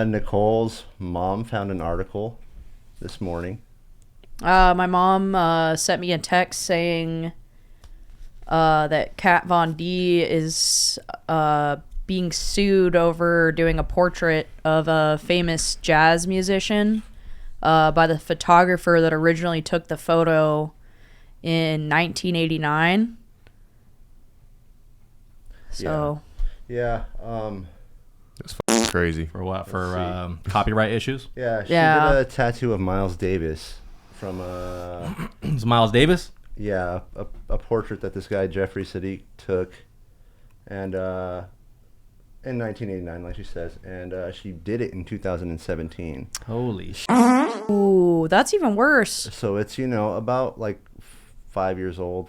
Nicole's mom found an article this morning. My mom sent me a text saying that Kat Von D is being sued over doing a portrait of a famous jazz musician by the photographer that originally took the photo in 1989. So Yeah. That's crazy. For what? For copyright issues? Yeah, she Yeah. did a tattoo of Miles Davis from It's Miles Davis? a portrait that this guy Jeffrey Sadiq took, and in 1989, like she says, and she did it in 2017. Holy shit. ooh, that's even worse. So it's about like 4 years old,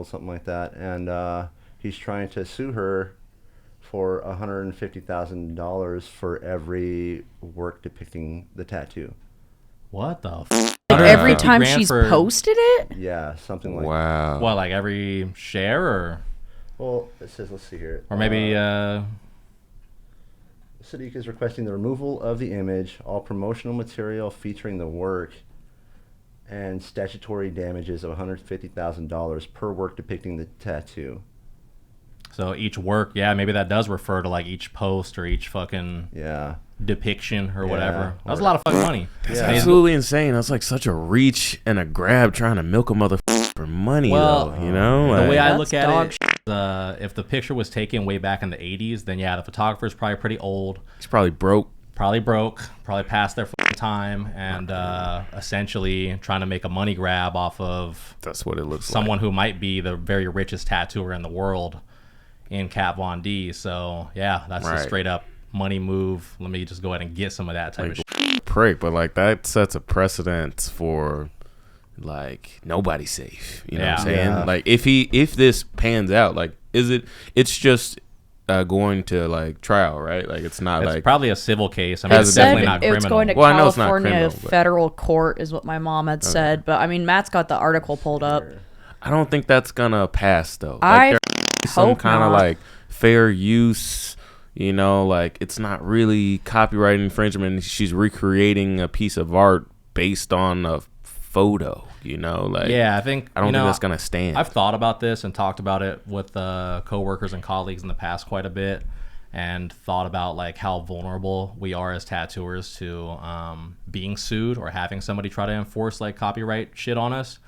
something like that, and he's trying to sue her for $150,000 for every work depicting the tattoo. What the f? Like every 150 time grand she's for- posted it? Yeah, something like. Wow. What, like every share or Well, it says, let's see here. maybe Sadiq is requesting the removal of the image, all promotional material featuring the work, and statutory damages of $150,000 per work depicting the tattoo. so each work, yeah, maybe that does refer to like each post or each fucking Yeah. depiction or Yeah. whatever. That's a lot of fucking money. That's Yeah. absolutely insane. That's like such a reach and a grab trying to milk a motherfucker for money, Well, though. You know? The way I That's look at dog it, if the picture was taken way back in the 80s, then yeah, the photographer's probably pretty old, he's probably broke. probably past their fucking time, and essentially trying to make a money grab off of That's what it looks someone who might be the very richest tattooer in the world in Kat Von D. So yeah, that's a Right. straight up money move. Let me just go ahead and get some of that type of shit. like. Prick, but like that sets a precedent for like nobody's safe. You know what I'm Yeah. saying? Yeah. Like if this pans out, like it's just going to like trial, right? Like it's not It's like probably a civil case. I mean, Has it's it definitely been- not It's criminal. going to Well, I know it's not California criminal, but- federal court is what my mom had said. But I mean, Matt's got the article pulled up. I don't think that's gonna pass though. I Like there's some hope kind of not. like fair use, like it's not really copyright infringement. She's recreating a piece of art based on a photo, like Yeah, I think I don't think that's gonna stand. I've thought about this and talked about it with coworkers and colleagues in the past quite a bit, and thought about like how vulnerable we are as tattooers to being sued or having somebody try to enforce like copyright shit on us.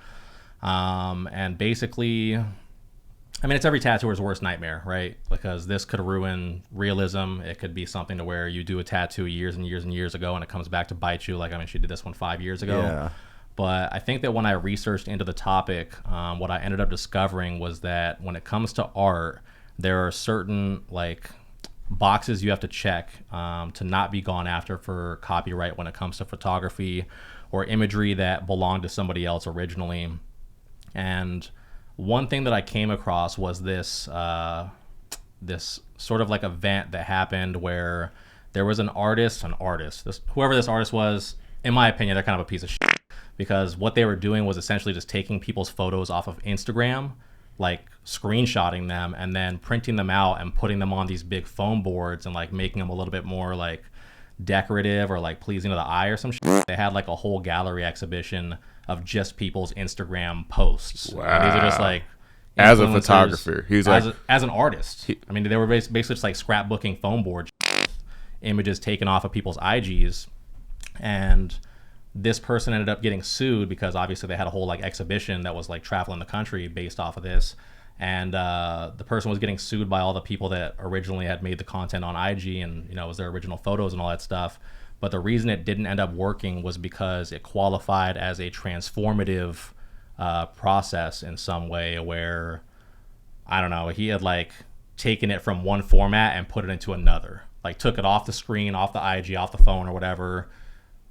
And basically, I mean, it's every tattooer's worst nightmare, right? Because this could ruin realism. It could be something to where you do a tattoo years and years and years ago and it comes back to bite you. Like, I mean, she did this one 5 years ago. Yeah. But I think that when I researched into the topic, what I ended up discovering was that when it comes to art, there are certain like boxes you have to check to not be gone after for copyright when it comes to photography or imagery that belonged to somebody else originally. And one thing that I came across was this this sort of like event that happened where there was whoever this artist was, in my opinion, they're kind of a piece of shit, because what they were doing was essentially just taking people's photos off of Instagram, like screenshotting them and then printing them out and putting them on these big foam boards and like making them a little bit more like decorative or like pleasing to the eye or some shit. They had like a whole gallery exhibition of just people's Instagram posts. Wow. And these are just like As a influencers, photographer, he was like- as an artist. I mean, they were basically just like scrapbooking foam board images taken off of people's IGs, and this person ended up getting sued because obviously they had a whole like exhibition that was like traveling the country based off of this, and the person was getting sued by all the people that originally had made the content on IG, and it was their original photos and all that stuff. But the reason it didn't end up working was because it qualified as a transformative process in some way, where I don't know, he had like taken it from one format and put it into another, like took it off the screen, off the IG, off the phone or whatever,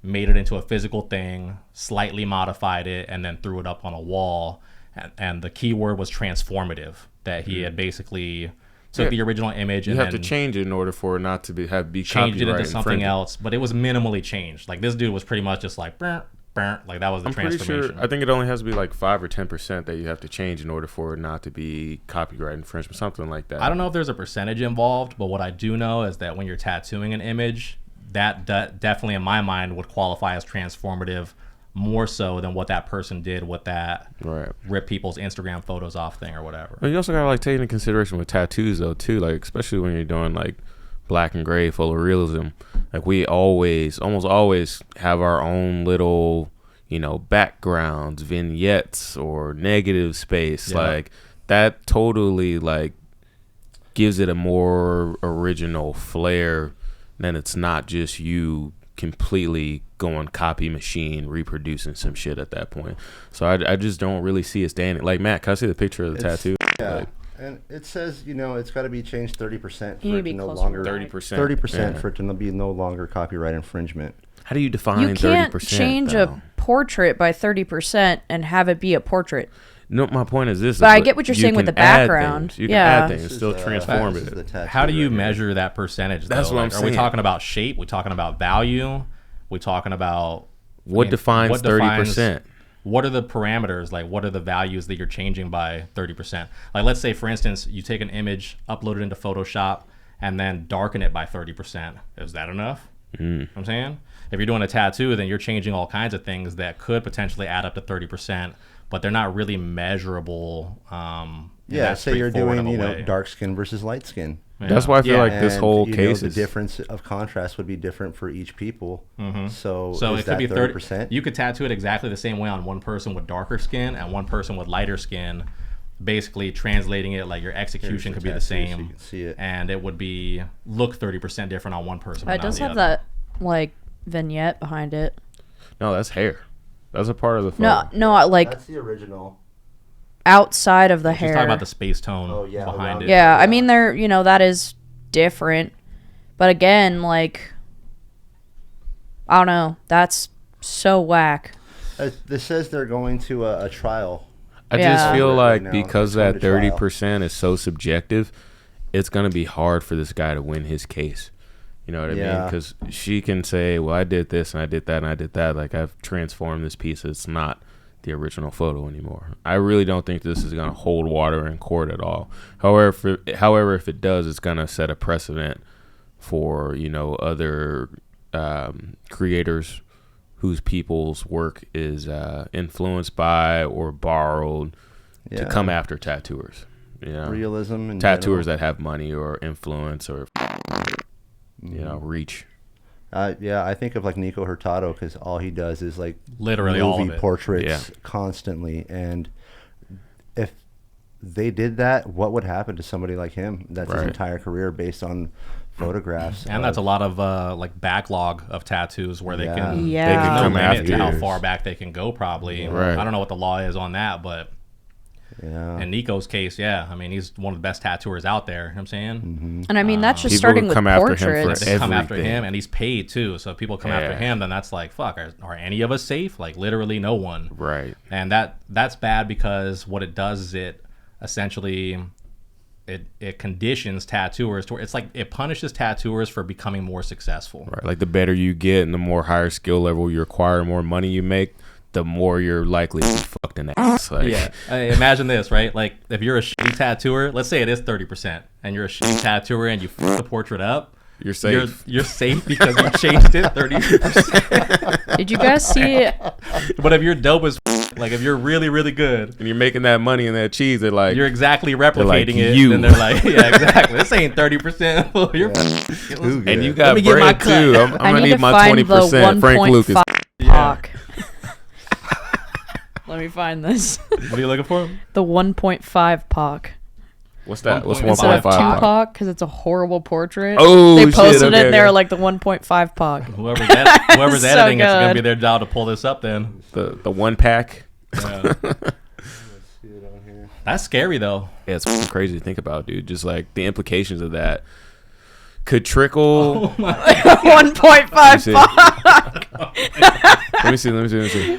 made it into a physical thing, slightly modified it, and then threw it up on a wall. And the key word was transformative, that he had basically took the original image you and have then to change it in order for it not to be changed it copyright into something infringement. else, but it was minimally changed. Like this dude was pretty much just like, burnt, like that was the I'm pretty transformation. sure. I think it only has to be like 5 or 10% that you have to change in order for it not to be copyright infringement, something like that. I don't know if there's a percentage involved, but what I do know is that when you're tattooing an image, that definitely in my mind would qualify as transformative more so than what that person did with that rip people's Instagram photos off thing or whatever. But you also gotta like take into consideration with tattoos though too, like especially when you're doing like black and gray full of realism. Like we almost always have our own little, you know, backgrounds, vignettes, or negative space. Yeah. Like that totally like gives it a more original flair. Then it's not just you completely going copy machine reproducing some shit at that point. So I just don't really see it standing. Like, Matt, can I see the picture of the tattoo? Yeah. Like, and it says, you know, it's got to be changed 30% for You it be to no closer longer to 30% for it to be no longer copyright infringement. how do you define 30%? You can't change though? a portrait by 30% and have it be a portrait. No, my point is this. But I get what you're saying with the background. You can Yeah. add things. It's still transformative. How do you measure that percentage? That's though? what I'm Are saying. we talking about shape? We talking about value? We talking about What defines 30%? What are the parameters? Like, what are the values that you're changing by 30%? Like, let's say, for instance, you take an image, upload it into Photoshop, and then darken it by 30%. Is that enough? You know what I'm saying? If you're doing a tattoo, then you're changing all kinds of things that could potentially add up to 30%, but they're not really measurable. Yeah, say you're doing, you know, dark skin versus light skin. Yeah. That's why I feel like this whole case the is difference of contrast would be different for each people. So it could be 30%. You could tattoo it exactly the same way on one person with darker skin and one person with lighter skin, basically translating it like your execution could be the same, so you can see it. and it would be look 30% different on one person. It does have that like vignette behind it. No, that's hair. That's a part of the photo. No, like That's the original. outside of the She's hair. talking about the space tone yeah, behind it. Yeah, I mean, they're, you know, that is different. But again, like, I don't know. That's so whack. This says they're going to a trial. I Yeah. just feel Right like now, because it's going that to trial. 30% is so subjective, it's going to be hard for this guy to win his case. You know what I mean? Because she can say, well, I did this and I did that and I did that. Like, I've transformed this piece. It's not the original photo anymore. I really don't think this is going to hold water in court at all. However, if it does, it's going to set a precedent for, you know, other creators whose people's work is influenced by or borrowed to come after tattooers. You know? Realism and tattooers that have money or influence or you know, reach. I think of like Nico Hurtado because all he does is like Literally all of movie it. portraits constantly. And if they did that, what would happen to somebody like him? That's his entire career based on photographs. And that's a lot of like backlog of tattoos where they can Yeah. They can no come limit after to how yours. far back they can go probably. Right. I don't know what the law is on that, but Yeah. in Nico's case, I mean, he's one of the best tattooers out there. You know what I'm saying? And I mean, that's just People starting would with come after him for portraits. They come after everything. him, and he's paid too. So if people come after him, then that's like, fuck, are any of us safe? Like, literally no one. Right. And that's bad because what it does is it essentially it conditions tattooers to, it's like it punishes tattooers for becoming more successful. Right. Like the better you get and the more higher skill level you acquire, more money you make, the more you're likely to be fucked in the ass. Like, Yeah. Imagine this, right? Like if you're a shitty tattooer, let's say it is 30%, and you're a shitty tattooer and you fuck the portrait up, you're safe. You're safe because you changed it 30%. Did you guys see But if you're dope as like if you're really, really good, and you're making that money and that cheese, they're like, you're exactly like, replicating it, you. and they're like, yeah, exactly. This ain't 30%. You're and you got me get my bread too. I'm I gonna need need to my find 20%. the Frank Lucas. 1.5 POC. Let me find this. What are you looking for? The 1.5 POC. What's that? What's 1.5? Instead of 2 1.5? POC, because it's a horrible portrait. Oh, they shit, posted it okay, and they were okay. like the 1.5 POC. Whoever's So editing, it's gonna good. be their job to pull this up. Then The one pack. yeah. That's scary though. Yeah, it's fucking crazy to think about, dude. Just like the implications of that could trickle. 1.5 POC. Let me see.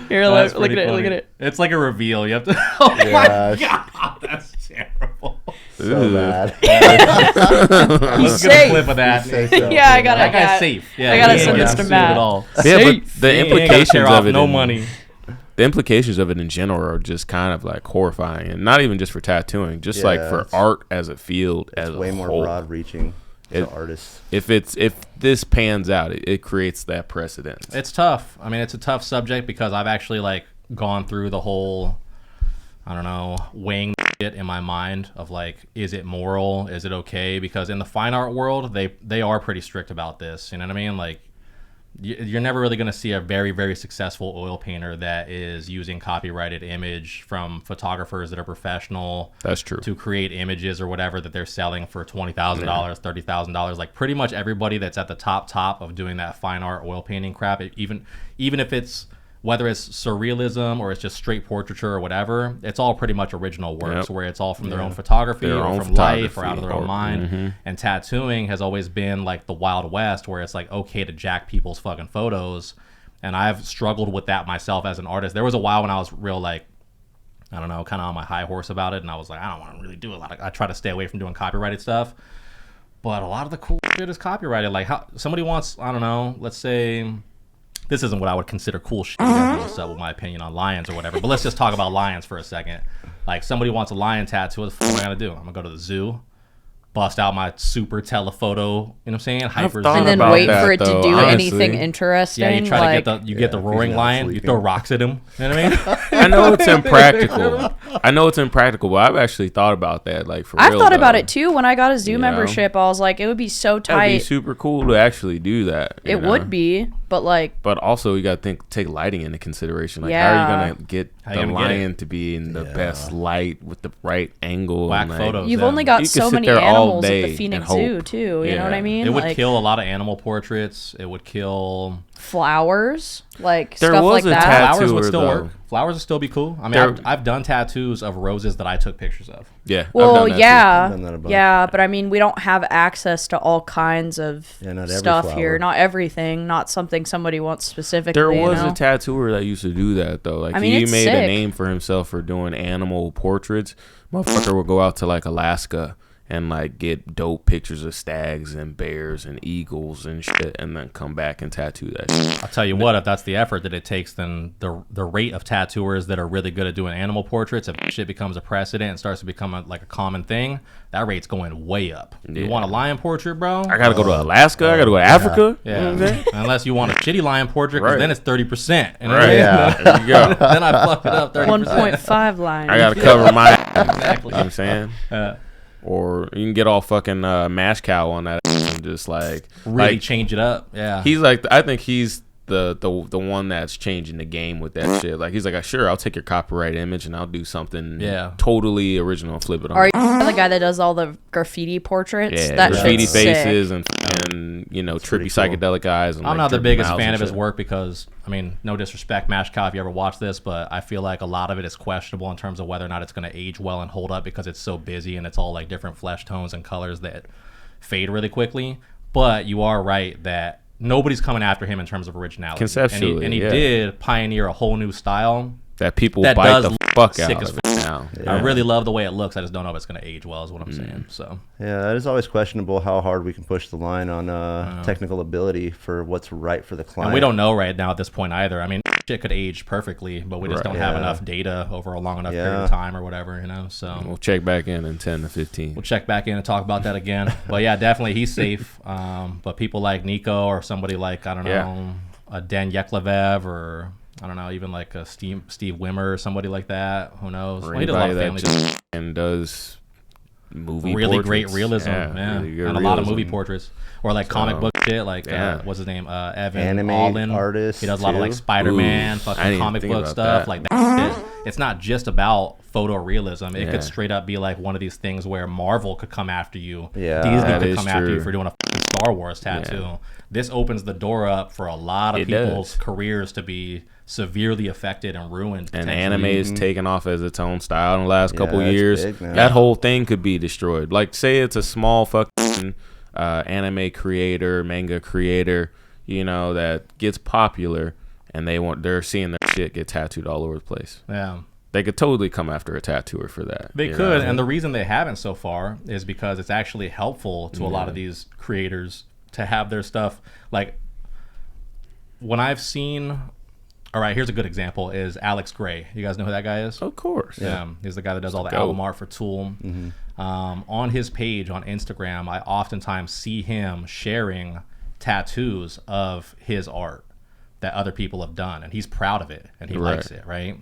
Here, That's look at pretty it. Look funny. at it. It's like a reveal. You have to. Oh Yes. my god, that's terrible. So bad. Let's get safe. a clip of that. Say so. Yeah, I got it. That guy's safe. Yeah, I gotta he ain't send this getting to sued Matt. at all. Yeah, but the He ain't gotta implications tear off of it. no in- money. The implications of it in general are just kind of like horrifying, and not even just for tattooing, just like Yeah, for it's- art as a field, as It's way a more whole. broad reaching. to artists. If this pans out, it creates that precedent. It's tough. I mean, it's a tough subject because I've actually like gone through the whole, I don't know, weighing it in my mind of like, is it moral? Is it okay? Because in the fine art world, they are pretty strict about this. You know what I mean? Like, you're never really going to see a very, very successful oil painter that is using copyrighted image from photographers that are professional. That's true. To create images or whatever that they're selling for $20,000, $30,000. Like pretty much everybody that's at the top of doing that fine art oil painting crap, even if it's, whether it's surrealism or it's just straight portraiture or whatever, it's all pretty much original works where it's all from their own photography or from life or out of their own mind. And tattooing has always been like the Wild West where it's like okay to jack people's fucking photos. And I've struggled with that myself as an artist. There was a while when I was real like, I don't know, kind of on my high horse about it. And I was like, I don't want to really do a lot. I try to stay away from doing copyrighted stuff. But a lot of the cool shit is copyrighted. Like how somebody wants, I don't know, let's say... This isn't what I would consider cool shit. You guys know what's up with my opinion on lions or whatever. But let's just talk about lions for a second. Like somebody wants a lion tattoo. What the fuck am I gonna do? I'm gonna go to the zoo, bust out my super telephoto. You know what I'm saying? Hyper zoom. And then wait for it to do anything interesting. Yeah, you try to get the roaring lion. You throw rocks at him. You know what I mean? I know it's impractical. But I've actually thought about that. Like for real. I've thought about it too. When I got a zoo membership, I was like, it would be so tight. It'd be super cool to actually do that. It would be, but like. But also, you got to take lighting into consideration. Like, how are you gonna get the lion to be in the best light with the right angle? Whack photos. You've only got so many animals at the Phoenix Zoo too. You know what I mean? It would kill a lot of animal portraits. It would kill flowers, like there stuff was like a that. Flowers would still though. work. Flowers would still be cool. I mean, I've done tattoos of roses that I took pictures of. Yeah. Well, yeah, but I mean, we don't have access to all kinds of stuff here. Not everything. Not something somebody wants specifically. There was a tattooer that used to do that though. Like he made a name for himself for doing animal portraits. Motherfucker would go out to like Alaska and like get dope pictures of stags and bears and eagles and shit, and then come back and tattoo that shit. I'll tell you what, if that's the effort that it takes, then the rate of tattooers that are really good at doing animal portraits, if shit becomes a precedent and starts to become like a common thing, that rate's going way up. Yeah. You want a lion portrait, bro? I gotta go to Alaska. I gotta go to Africa. Yeah. You know unless you want a shitty lion portrait, because then it's 30%. And There you go. Then I fucked it up 30%. 1.5 lions. I gotta cover my exactly. You know what I'm saying? Or you can get all fucking mash cow on that and just like really change it up. Yeah, he's like, I think he's the one that's changing the game with that shit. Like he's like, sure, I'll take your copyright image and I'll do something totally original and flip it on. Are you the guy that does all the graffiti portraits? Yeah, that graffiti faces sick. and you know trippy psychedelic eyes. And I'm like not the biggest fan of his shit. work because I mean, no disrespect, Mash Cow, if you ever watch this, but I feel like a lot of it is questionable in terms of whether or not it's going to age well and hold up because it's so busy and it's all like different flesh tones and colors that fade really quickly. But you are right that nobody's coming after him in terms of originality. Conceptually, and he did pioneer a whole new style that people bite the fuck out of it now. Yeah. I really love the way it looks. I just don't know if it's going to age well is what I'm saying. So yeah, it is always questionable how hard we can push the line on technical ability for what's right for the client. And we don't know right now at this point either. I mean, shit could age perfectly, but we just don't have enough data over a long enough period of time or whatever, you know. So we'll check back in 10 to 15. We'll check back in and talk about that again. But yeah, definitely he's safe. But people like Nico or somebody like, I don't know, a Dan Yeklevev or I don't know, even like a Steve Wimmer or somebody like that. Who knows? Or anybody that just and does movie really portraits. Great realism, really and a lot of movie portraits. Or like comic book shit, like what's his name? Evan Anime Allen. artist. He does a lot of like Spider-Man, fucking comic book stuff, like that shit. It's not just about photorealism. It could straight up be like one of these things where Marvel could come after you. Yeah, Disney could come after you for doing a Star Wars tattoo. Yeah. This opens the door up for a lot of people's careers to be severely affected and ruined. And anime is taken off as its own style in the last couple years. Big, that whole thing could be destroyed. Like, say it's a small fucking anime creator, manga creator, you know, that gets popular, and they're seeing their shit get tattooed all over the place. Yeah. They could totally come after a tattooer for that. They could, and the reason they haven't so far is because it's actually helpful to a lot of these creators to have their stuff. Like, when I've seen... All right, here's a good example is Alex Gray. You guys know who that guy is? Of course. Yeah. He's the guy that does all the album art for Tool. On his page on Instagram, I oftentimes see him sharing tattoos of his art that other people have done, and he's proud of it and he likes it, right?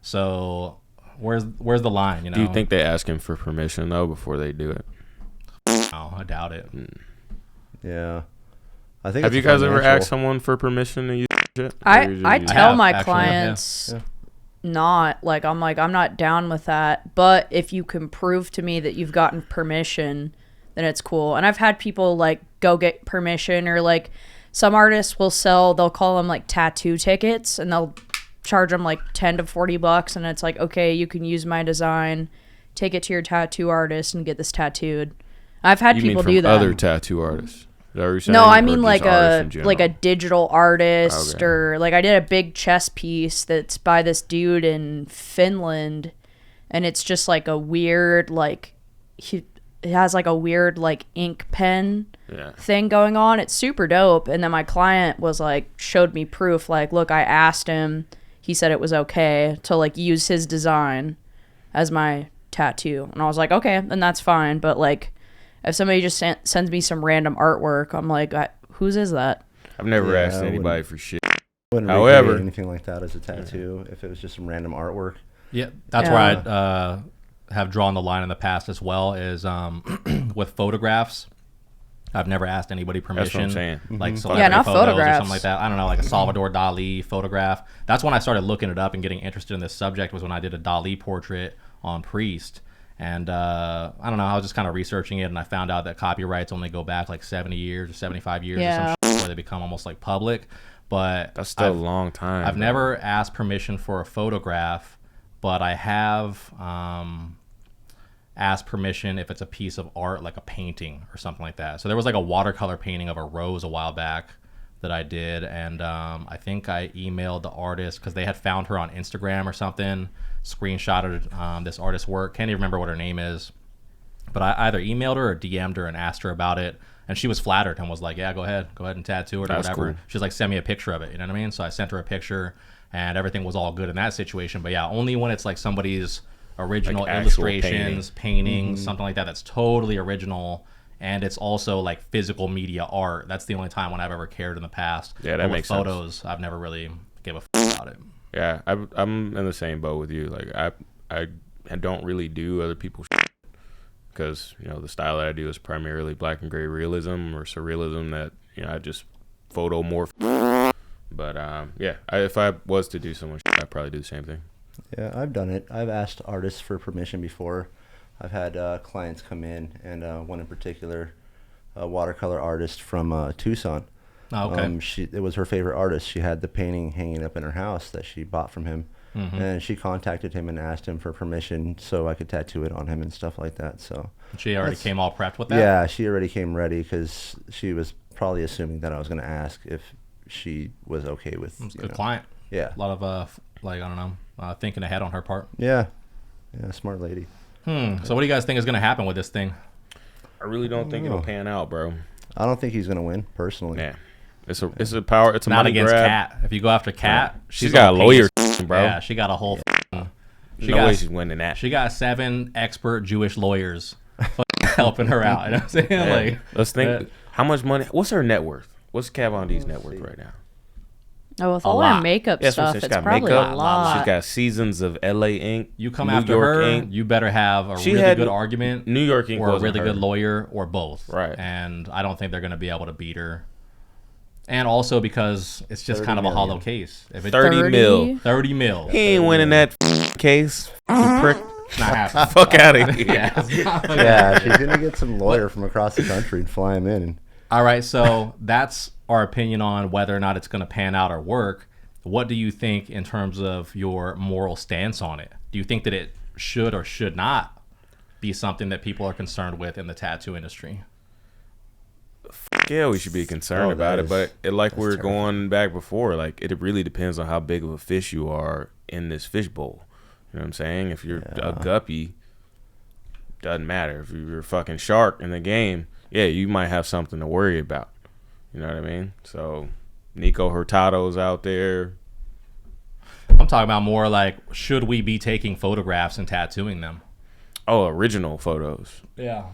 So where's the line, you know? Do you think they ask him for permission though before they do it? No, I doubt it. Yeah. I think. Have you guys ever asked someone for permission to use shit? I tell my actually, clients not, like, I'm not down with that, but if you can prove to me that you've gotten permission, then it's cool. And I've had people like go get permission, or like some artists they'll call them like tattoo tickets, and they'll charge them like $10 to $40, and it's like, okay, you can use my design, take it to your tattoo artist and get this tattooed. I've had people do that. Other tattattoo artists? Is that what you're saying? No, I mean like a digital artist, okay. or like I did a big chess piece that's by this dude in Finland, and it's just like a weird like it has like a weird like ink pen thing going on. It's super dope. And then my client was like, showed me proof, like, look, I asked him, he said it was okay to like use his design as my tattoo, and I was like, okay, then that's fine. But like, if somebody just sends me some random artwork, I'm like, whose is that? I've never asked anybody for shit. Wouldn't However, anything like that as a tattoo if it was just some random artwork. Yeah, that's where I have drawn the line in the past as well, is with photographs. I've never asked anybody permission. That's what I'm saying. Like celebrity not photos or photographs. something like that. I don't know, like a Salvador Dali photograph. That's when I started looking it up and getting interested in this subject, was when I did a Dali portrait on Priest. And I don't know, I was just kind of researching it, and I found out that copyrights only go back like 70 years or 75 years or some shit, where they become almost like public. But that's still a long time. I've never asked permission for a photograph, but I have asked permission if it's a piece of art, like a painting or something like that. So there was like a watercolor painting of a rose a while back that I did, and I think I emailed the artist because they had found her on Instagram or something, screenshotted this artist's work. Can't even remember what her name is, but I either emailed her or DM'd her and asked her about it, and she was flattered and was like, yeah, go ahead and tattoo it or whatever. Cool. She was like, send me a picture of it, you know what I mean? So I sent her a picture, and everything was all good in that situation. But yeah, only when it's like somebody's original like illustrations, paintings, something like that, that's totally original, and it's also like physical media art. That's the only time when I've ever cared in the past. Yeah, that makes photos, sense. I've never really give a f about it. Yeah, I'm in the same boat with you. Like I don't really do other people's shit, because you know the style that I do is primarily black and gray realism or surrealism, that you know I just photomorph. But yeah, if I was to do someone's shit, I'd probably do the same thing. Yeah, I've done it. I've asked artists for permission before. I've had clients come in, and one in particular, a watercolor artist from Tucson. Oh, okay. It was her favorite artist. She had the painting hanging up in her house that she bought from him, and she contacted him and asked him for permission so I could tattoo it on him and stuff like that. So she already came all prepped with that? Yeah, she already came ready, because she was probably assuming that I was going to ask if she was okay with. It was a good client. Yeah. A lot of, like, I don't know, thinking ahead on her part. Yeah. Yeah, smart lady. So what do you guys think is going to happen with this thing? I really don't think it'll pan out, bro. I don't think he's going to win, personally. Yeah. It's a power. It's a not money against grab. Kat. If you go after Kat, she's got a lawyer, bro. Yeah, she got a whole. No way she's winning that. She got 7 expert Jewish lawyers helping her out. You know what I'm saying? Yeah. Like, let's think. How much money? What's her net worth? What's Kat Von D's net worth right now? Oh, with all her makeup Yeah, stuff, she's it's got probably makeup. a lot. She's got seasons of LA Ink. You come New after York her, Ink. you better have a She really had good argument, New York Ink or a wasn't really her. good lawyer, or both. Right. And I don't think they're going to be able to beat her. And also because it's just kind of a hollow case. If it, 30 mil. 30 mil. He ain't winning that case. You prick. It's not happening. Fuck out of here. Yeah, it's not gonna Yeah, she's going to get some lawyer from across the country and fly him in. All right, so that's our opinion on whether or not it's going to pan out or work. What do you think in terms of your moral stance on it? Do you think that it should or should not be something that people are concerned with in the tattoo industry? Yeah, we should be concerned about it, but like we were going back before, like it really depends on how big of a fish you are in this fishbowl. You know what I'm saying? If you're a guppy, doesn't matter. If you're a fucking shark in the game, yeah, you might have something to worry about. You know what I mean? So Nico Hurtado's out there. I'm talking about more like, should we be taking photographs and tattooing them? Oh, original photos. Yeah.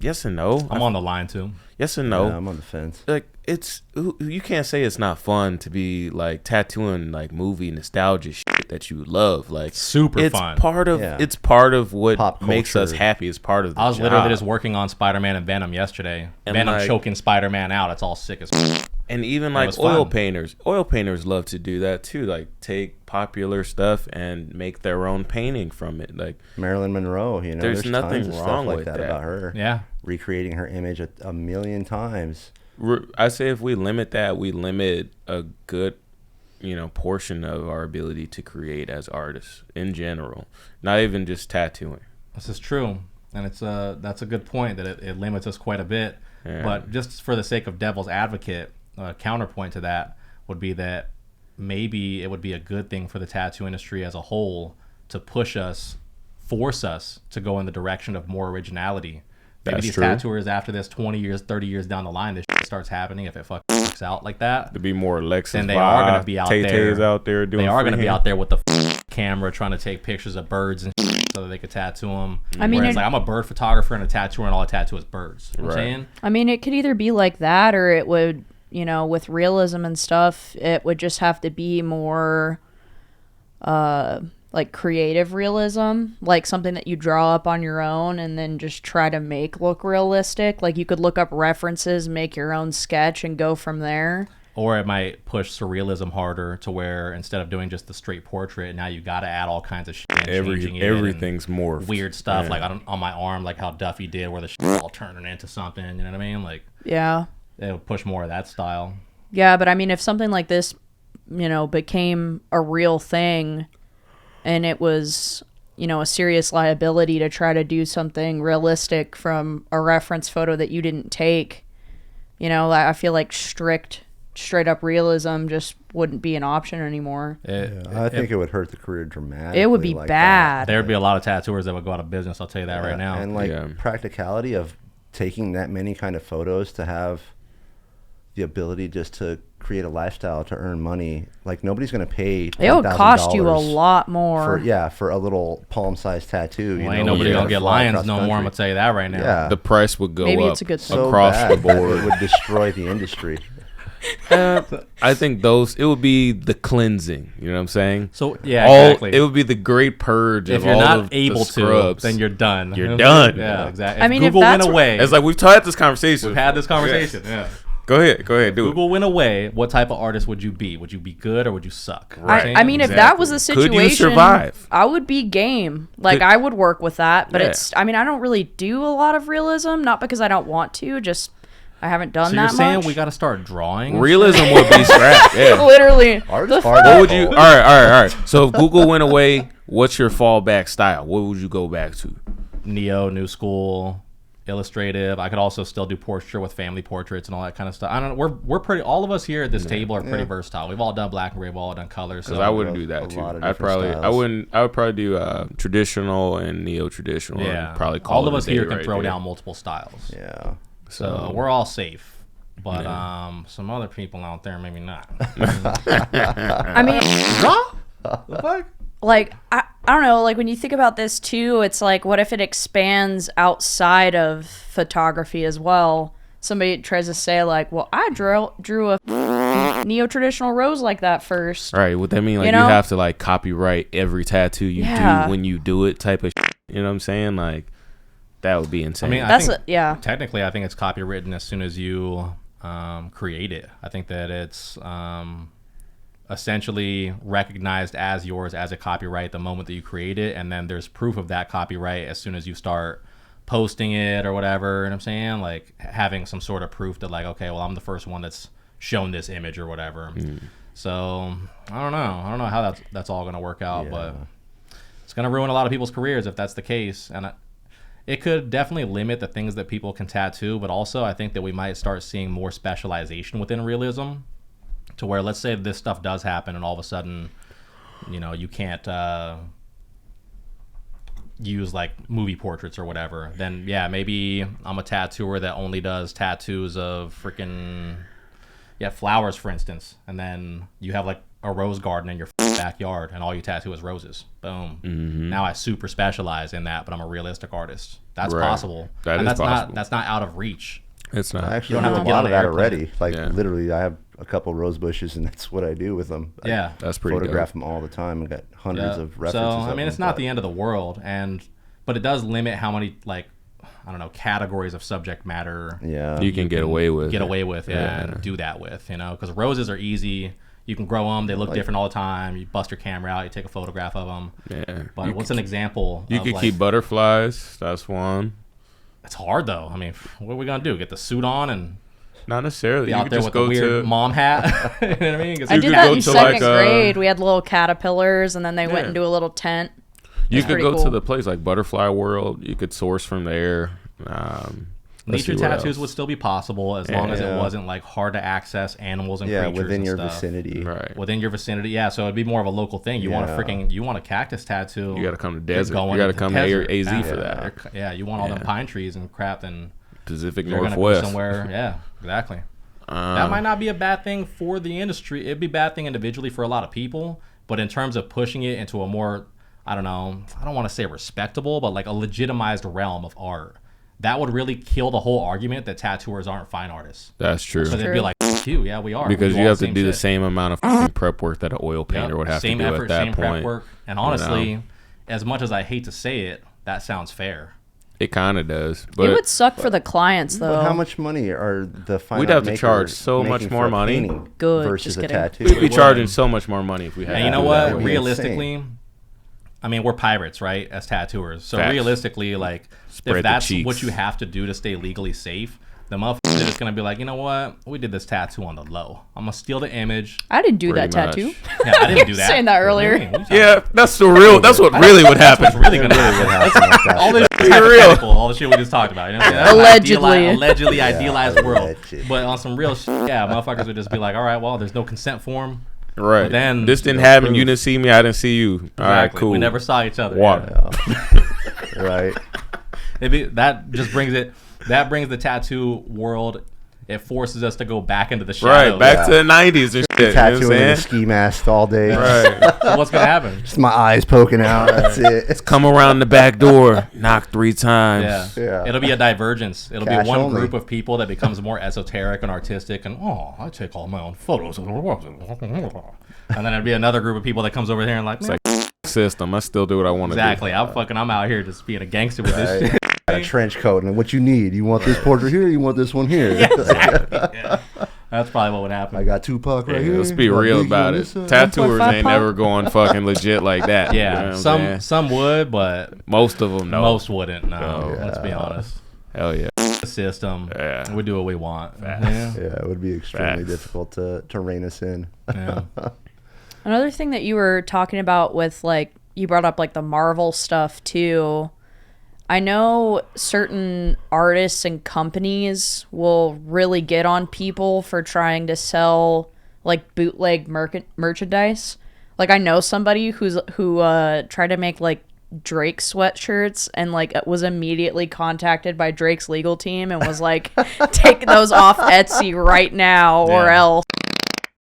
Yes and no. I'm on the line too. Yes and no. Yeah, I'm on the fence. Like you can't say it's not fun to be like tattooing like movie nostalgia shit that you love. Like Super it's fun. It's part of what Pop makes us culture. happy. It's part of the I was job. literally just working on Spider-Man and Venom yesterday. And Venom like- choking Spider-Man out. It's all sick as And even It like was oil fun. painters love to do that too. Like take popular stuff and make their own painting from it. Like Marilyn Monroe, you know, There's nothing tons of wrong stuff like with that that. about her. Yeah. Recreating her image a million times. I say if we limit that, we limit a good, portion of our ability to create as artists in general. Not even just tattooing. This is true. And that's a good point that it limits us quite a bit. Yeah. But just for the sake of devil's advocate, counterpoint to that would be that maybe it would be a good thing for the tattoo industry as a whole to force us to go in the direction of more originality. Maybe That's these true. tattooers after this 20 years, 30 years down the line, this shit starts happening if it fucking works out like that. To be more Lexus, Then they are going to be out Tay-Tays there. out there doing. They are going to be freehand. out there with the camera trying to take pictures of birds and so that they could tattoo them. I mean, Whereas, it- like, I'm a bird photographer and a tattooer, and all I tattoo is birds. You know what I'm Right. saying? I mean, it could either be like that, or it would, with realism and stuff, it would just have to be more, like creative realism, like something that you draw up on your own and then just try to make look realistic. Like you could look up references, make your own sketch, and go from there. Or it might push surrealism harder to where instead of doing just the straight portrait, now you got to add all kinds of shit. And changing it and Everything's more weird stuff, Yeah. like on my arm, like how Duffy did, where the shit all turning into something. You know what I mean? Like Yeah. it would push more of that style. Yeah, but I mean, if something like this, became a real thing and it was, a serious liability to try to do something realistic from a reference photo that you didn't take, I feel like straight up realism just wouldn't be an option anymore. I think it would hurt the career dramatically. It would be like bad. There'd be a lot of tattooers that would go out of business. I'll tell you that right now. And like Yeah. practicality of taking that many kind of photos to have the ability just to create a lifestyle to earn money. Like nobody's going to pay It would cost you a $10,000 lot more. for a little palm-sized tattoo. Well, ain't nobody yeah. gonna get fly lions across no the more. I'm gonna country. tell you that right now. Yeah. The price would go Maybe up it's a good thing. So across bad the that board. it would destroy the industry. I think it would be the cleansing. You know what I'm saying? So yeah, It exactly. would be the great purge If of you're all not of able the to, scrubs. then you're done. You're You know what I'm saying? done. Yeah, Yeah. exactly. I If mean, if Google that's went what- away. It's like we've had this conversation. We've had this conversation. Yeah. Go ahead, do it. Google went away. What type of artist would you be? Would you be good or would you suck? You know what I'm saying? I mean, if that was the Exactly. situation, Could you survive? I would be game. Like, Could- I would work with that. But Yeah. I don't really do a lot of realism. Not because I don't want to, just I haven't done so you're that saying much. we got to start drawing? Realism would be scrapped. Yeah. Literally. Art's The hard. What would you? All right. So if Google went away, what's your fallback style? What would you go back to? Neo, new school, illustrative. I could also still do portraiture with family portraits and all that kind of stuff. I don't know. We're pretty. All of us here at this table are pretty versatile. We've all done black and gray. We've all done colors. Because So I wouldn't a- do a that too. lot of I different probably, I styles. wouldn't. I would probably do traditional and neo-traditional. yeah, and probably call all of it a us day here can right throw there. down multiple styles. Yeah. So we're all safe. But some other people out there maybe not. I mean, like, I don't know. Like, when you think about this, too, it's like, what if it expands outside of photography as well? Somebody tries to say, like, well, I drew a neo-traditional rose like that first. All right, would that mean like You you, know? have to like copyright every tattoo you Yeah. do when you do it type of shit? You know what I'm saying? Like that would be insane. I mean, That's think, yeah. technically, I think it's copywritten as soon as you create it. I think that it's essentially recognized as yours as a copyright the moment that you create it, and then there's proof of that copyright as soon as you start posting it or whatever. You know what I'm saying? Like having some sort of proof that like, okay, well, I'm the first one that's shown this image or whatever. So I don't know how that's all going to work out, but it's going to ruin a lot of people's careers if that's the case. And it could definitely limit the things that people can tattoo, but also I think that we might start seeing more specialization within realism, to where, let's say this stuff does happen and all of a sudden, you can't use like movie portraits or whatever, then yeah, maybe I'm a tattooer that only does tattoos of freaking flowers, for instance, and then you have like a rose garden in your backyard and all you tattoo is roses. Boom. Now I super specialize in that, but I'm a realistic artist. That's possible. That's possible. That's not out of reach. It's not. I actually You don't have have a to get lot on of the that airplane. already. Like literally, I have a couple rose bushes, and that's what I do with them. Yeah. That's pretty photograph dope. them all the time and got hundreds of So references. I mean, it's not the end of the world, but it does limit how many categories of subject matter You can get away with. and do that with, because roses are easy. You can grow them. They look different all the time. You bust your camera out. You take a photograph of them. Yeah. But what's an example? You could keep butterflies. That's one. It's hard though. I mean, what are we gonna do? Get the suit on and Not necessarily. be You out could there just with go the weird to. mom hat? You know what I mean? I You did could that go in to, second like, grade. We had little caterpillars, and then they went into a little tent. You It's could pretty go cool. to the place like Butterfly World. You could source from there. Let's Nature see what tattoos else. would still be possible as long as it wasn't like hard to access animals and creatures within and your stuff. vicinity. Right. Within your vicinity, yeah. So it'd be more of a local thing. You want a cactus tattoo. You got to come to you're desert. going You got to to come desert. to AZ Yeah. for that. Yeah, you want all them pine trees and crap, and Pacific you're gonna go Northwest. somewhere. Yeah, exactly. That might not be a bad thing for the industry. It'd be a bad thing individually for a lot of people, but in terms of pushing it into a more, I don't want to say respectable, but like a legitimized realm of art, that would really kill the whole argument that tattooers aren't fine artists. That's true. Because they'd be like, you, yeah, we are. Because We do you all have to do the shit. same amount of fucking prep work that an oil painter Yep, would have same to do effort, at that same prep point. work. And honestly, as much as I hate to say it, that sounds fair. It kind of does. But It would suck for the clients, though. But how much money are the fine We'd art have to makers charge so making much for more a money. painting Good, versus just a kidding. tattoo? we'd be would. charging so much more money if we had And to you know do what? that way. Realistically, I mean, we're pirates, right? As tattooers. So Facts. realistically, like, Spread the if that's cheeks. what you have to do to stay legally safe, the motherfucker is just going to be like, you know what? We did this tattoo on the low. I'm going to steal the image. I didn't do that Pretty tattoo. much. Yeah, I didn't do that. Saying that earlier. What do you mean? What are you talking Yeah, that's the real. That's what really would happen. What's really going to happen? All this is hypothetical, all the shit we just talked about. You know what I'm saying? Allegedly. Allegedly idealized world. alleged. But on some real shit, yeah, motherfuckers would just be like, all right, well, there's no consent form. Right. But then this didn't no happen. proof. You didn't see me. I didn't see you. All right, Exactly. cool. We never saw each other. Water. Right. That just brings it. That brings the tattoo world. It forces us to go back into the Right. shadows. Back to the 90s and shit. You know what I'm Tattooing in a saying? ski mask all day. Right. So what's gonna happen? Just my eyes poking out. That's it. Come around the back door. Knock 3 times. Yeah. Yeah. It'll be a divergence. It'll Cash be one only. group of people that becomes more esoteric and artistic, and I take all my own photos. And then it'll be another group of people that comes over here and like, It's like system. I still do what I want to exactly. I'm out here just being a gangster with this Right. shit. Got a trench coat and what you need. You want this portrait here? You want this one here? Yeah. That's probably what would happen. I got Tupac right do. here. Let's be got real Biggie about on it. this side. Tattooers 1.5 ain't pop? never going fucking legit like that. You know Yeah, what I'm saying? some would, but Most of them, no. most wouldn't. No, Oh, let's be honest. Hell yeah. The system, Yeah. we do what we want. Yeah. Yeah, it would be extremely Facts. difficult to rein us in. Yeah. Another thing that you were talking about with, like, you brought up, like, the Marvel stuff, too. I know certain artists and companies will really get on people for trying to sell, like, bootleg merchandise. Like, I know somebody who tried to make, like, Drake sweatshirts and, like, was immediately contacted by Drake's legal team and was like, take those off Etsy right now or Yeah. else.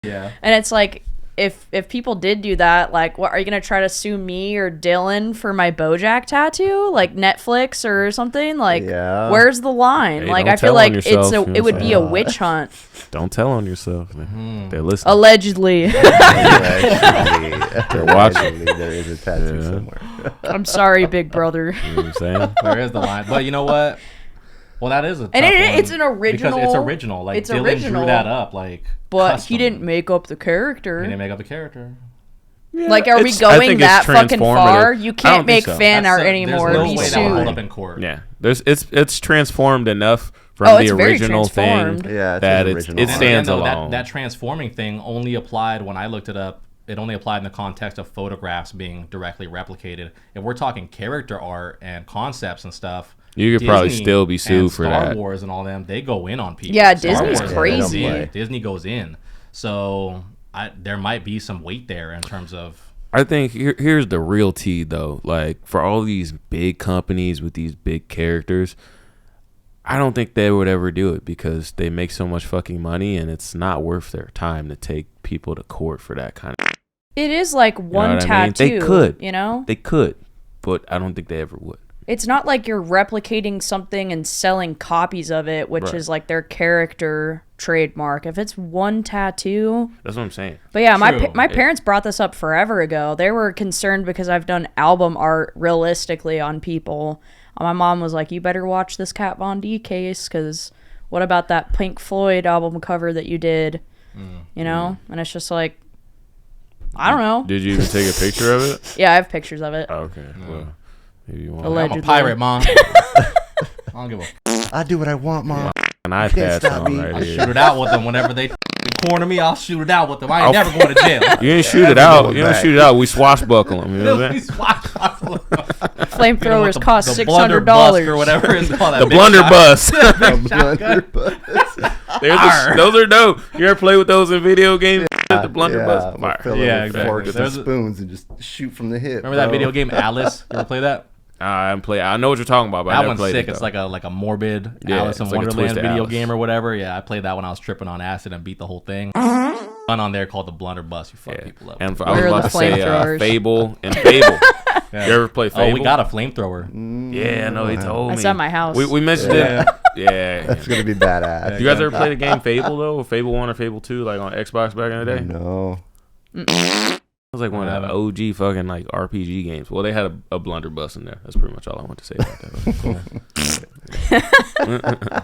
Yeah. And it's like, if people did do that, like, what are you gonna try to sue me or Dylan for my BoJack tattoo, like Netflix or something? Like, Yeah. where's the line? Hey, like, don't I feel tell on like yourself, it's you know what it would I'm be a saying? witch hunt, Don't tell on yourself. Man. Mm-hmm. They're listening. allegedly. They're watching. There is a tattoo Yeah. somewhere. I'm sorry, big brother. You know what I'm saying? Where is the line? But you know what? Well, that is a tough And one it's an original. because it's original. Like it's Dylan original, drew that up, like. but custom. he didn't make up the character. He didn't make up the character. Like, are we It's- I going think that it's fucking far? transformative. You I don't can't think make so. fan art There's anymore. no Be way that would hold sued. up in court. Yeah. It's transformed enough from Oh, the it's very original thing transformed. Yeah, it's that an it's, original it art. stands And then, alone. That transforming thing only applied when I looked it up. It only applied in the context of photographs being directly replicated. If we're talking character art and concepts and stuff, You could probably Disney still be sued and for Star that. Wars and all them, they go in on people. Yeah, Star Disney's Wars, crazy. They don't play. Disney goes in. So there might be some weight there in terms of. I think here's the real tea, though. Like, for all these big companies with these big characters, I don't think they would ever do it because they make so much fucking money and it's not worth their time to take people to court for that kind of It is like one what I mean? tattoo. They could. You know? They could, but I don't think they ever would. It's not like you're replicating something and selling copies of it, which Right. is like their character trademark. If it's one tattoo. That's what I'm saying. But yeah, True. my parents brought this up forever ago. They were concerned because I've done album art realistically on people. My mom was like, you better watch this Kat Von D case, because what about that Pink Floyd album cover that you did? You know? And it's just like, I don't know. Did you even take a picture of it? Yeah, I have pictures of it. Oh, okay. Well, maybe you want Allegedly. I'm a pirate, Mom. I don't give a I do what I want, Mom. an iPad stop on me. right I'll here. shoot it out with them whenever they corner me. I'll shoot it out with them. I ain't never going to jail. You ain't shoot it out. You don't shoot it out. We swashbuckle them. You know what I'm saying? Flamethrowers cost the $600 or whatever it's called. The blunderbuss. Arr. Those are dope. You ever play with those in video games? The blunderbuss. We'll fill it Yeah, with exactly. forks and There's a- spoons and just shoot from the hip. Remember that bro. video game Alice? You ever play that? I haven't played. I know what you're talking about, but I That never one's played sick. it, It's though. like a morbid Yeah, Alice in it's like a Wonderland Twisted video Alice. game or whatever. Yeah, I played that when I was tripping on acid and beat the whole thing. One on there called the blunderbuss. You fuck Yeah. people up. And I was Where are about the to say flamethrowers? Fable and Fable. Yeah. You ever play Fable? Oh, we got a flamethrower. Yeah, no, he told me. That's at my house. We mentioned Yeah. it. Yeah. That's gonna be badass. You guys ever play the game Fable though? Fable 1 or Fable 2, like on Xbox back in the day? No. It was like one of the OG fucking like RPG games. Well, they had a blunderbuss in there. That's pretty much all I want to say about that.